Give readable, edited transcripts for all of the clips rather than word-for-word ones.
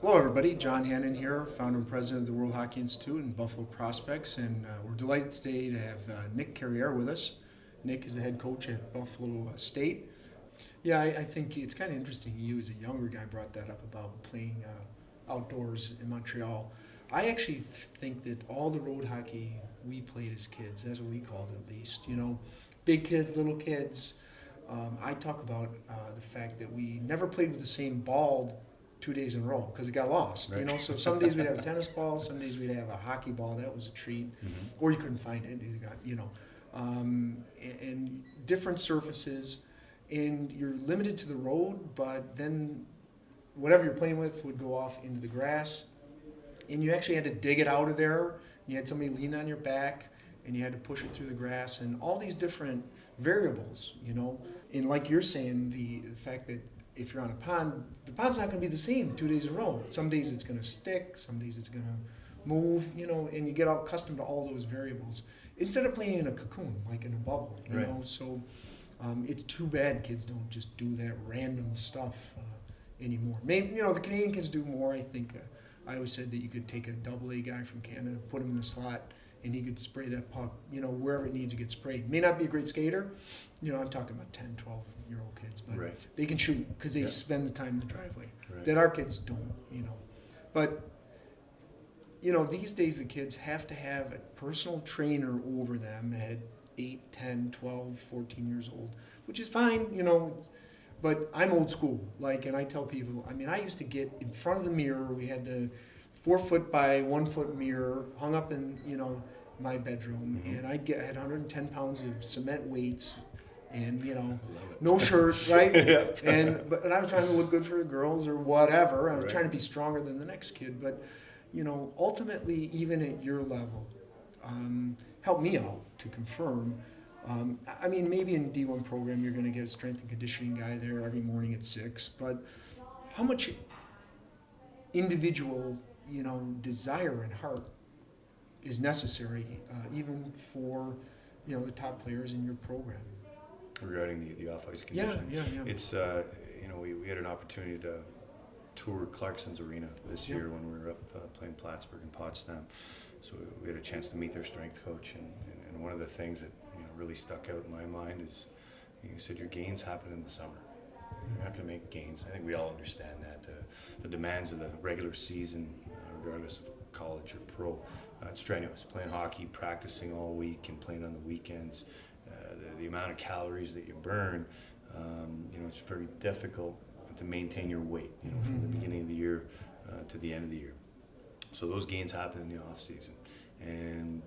Hello, everybody. John Hannon here, founder and president of the World Hockey Institute in Buffalo Prospects, and we're delighted today to have Nick Carriere with us. Nick is the head coach at Buffalo State. Yeah, I think it's kind of interesting. You, as a younger guy, brought that up about playing outdoors in Montreal. I actually think that all the road hockey we played as kids, that's what we called it at least, big kids, little kids. I talk about the fact that we never played with the same ball 2 days in a row because it got lost. Right. So some days we'd have a tennis ball, some days we'd have a hockey ball. That was a treat, or you couldn't find it. And different surfaces, and you're limited to the road. But then whatever you're playing with would go off into the grass, and you actually had to dig it out of there. You had somebody lean on your back, and you had to push it through the grass, and all these different variables. And like you're saying, the fact that if you're on a pond, the pond's not going to be the same 2 days in a row. Some days it's going to stick, some days it's going to move, and you get all accustomed to all those variables. Instead of playing in a cocoon, like in a bubble, Right. So it's too bad kids don't just do that random stuff anymore. Maybe, the Canadian kids do more. I think I always said that you could take a AA guy from Canada, put him in the slot, and he could spray that puck, wherever it needs to get sprayed. May not be a great skater, I'm talking about 10, 12-year-old kids, but Right. they can shoot because they Yeah. spend the time in the driveway. Right. That our kids don't, But, these days the kids have to have a personal trainer over them at 8, 10, 12, 14 years old, which is fine, but I'm old school, and I tell people, I used to get in front of the mirror. We had the 4 foot by 1 foot mirror hung up in, my bedroom, and I had 110 pounds of cement weights, and no shirt, right? Yeah. And I was trying to look good for the girls or whatever. I was Right. trying to be stronger than the next kid, but ultimately, even at your level, help me out to confirm. Maybe in D1 program you're going to get a strength and conditioning guy there every morning at 6, but how much individual desire and heart is necessary, even for the top players in your program? Regarding the off-ice condition, Yeah. it's we had an opportunity to tour Clarkson's Arena this Yeah. year when we were up playing Plattsburgh and Potsdam. So we had a chance to meet their strength coach, and one of the things that really stuck out in my mind is he said your gains happen in the summer. You're not going to make gains. I think we all understand that. The demands of the regular season, regardless of college or pro, it's strenuous. Playing hockey, practicing all week, and playing on the weekends. The amount of calories that you burn, it's very difficult to maintain your weight from the beginning of the year to the end of the year. So those gains happen in the off season, and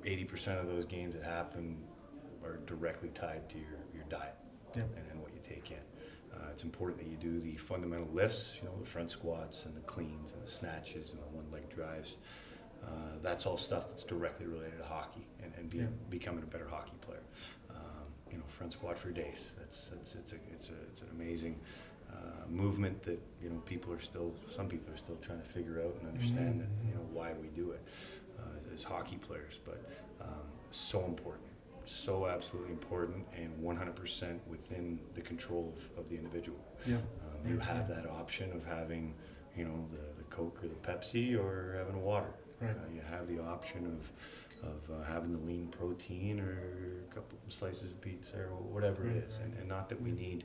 80% of those gains that happen are directly tied to your diet and what you take in. It's important that you do the fundamental lifts, the front squats and the cleans and the snatches and the one-leg drives. That's all stuff that's directly related to hockey and becoming a better hockey player. Front squat for days. It's an amazing movement that some people are still trying to figure out and understand that why we do it as hockey players. But so important, so absolutely important, and 100% within the control of the individual. Yeah. You have that option of having the Coke or the Pepsi, or having water. Right. You have the option of having the lean protein or a couple slices of pizza or whatever it is. And not that we need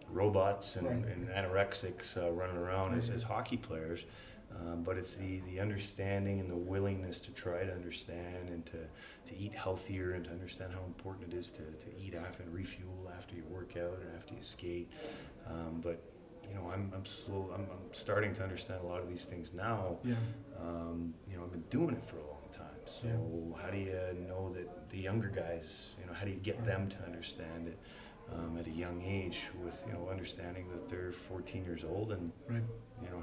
robots and anorexics running around as hockey players, but it's the understanding and the willingness to try to understand and to eat healthier and to understand how important it is to eat after and refuel after you work out and after you skate. But I'm starting to understand a lot of these things now. Yeah. I've been doing it for a long time. So how do you know that the younger guys, how do you get them to understand it at a young age with, understanding that they're 14 years old and,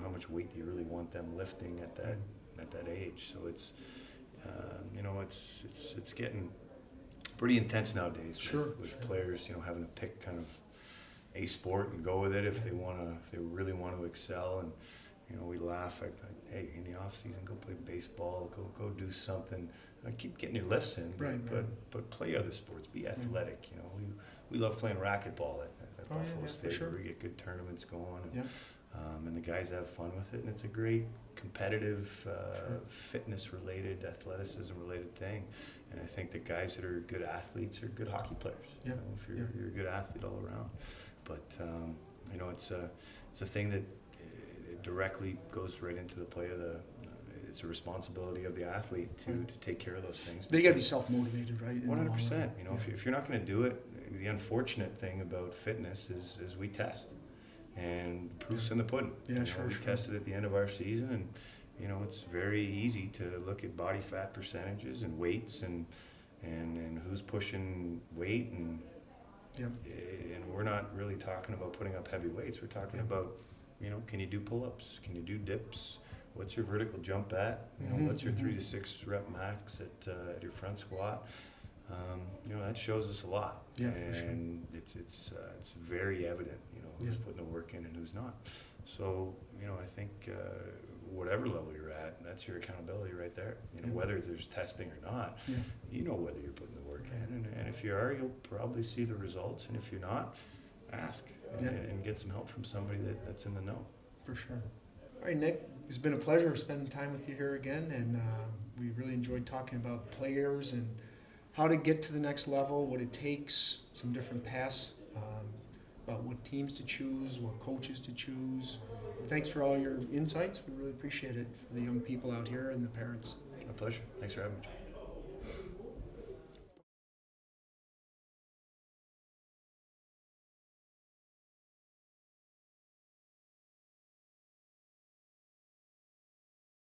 how much weight do you really want them lifting at that age? So it's, it's getting pretty intense nowadays with players, having to pick kind of a sport and go with it if they really want to excel. And we laugh. Hey, in the off season, go play baseball. Go do something. Keep getting your lifts in. But play other sports. Be athletic. We love playing racquetball at Buffalo State. For sure. We get good tournaments going. And, and the guys have fun with it, and it's a great competitive, fitness-related, athleticism-related thing. And I think that guys that are good athletes are good hockey players. Yeah. If you're a good athlete all around, but it's a thing that it directly goes right into the play of the. It's a responsibility of the athlete to take care of those things. They got to be self-motivated, right? 100%. If you're not going to do it, the unfortunate thing about fitness is we test, and the proof's in the pudding. Yeah, sure. We tested at the end of our season, and it's very easy to look at body fat percentages and weights and who's pushing weight and we're not really talking about putting up heavy weights. We're talking about can you do pull-ups? Can you do dips? What's your vertical jump at? What's your 3 to 6 rep max at your front squat? That shows us a lot. Yeah, and it's very evident, who's putting the work in and who's not. So, I think whatever level you're at, that's your accountability right there. Whether there's testing or not, whether you're putting the work in. And if you are, you'll probably see the results. And if you're not, ask and get some help from somebody that's in the know. For sure. All right, Nick, it's been a pleasure spending time with you here again, and we really enjoyed talking about players and how to get to the next level, what it takes, some different paths, about what teams to choose, what coaches to choose. Thanks for all your insights. We really appreciate it for the young people out here and the parents. My pleasure. Thanks for having me.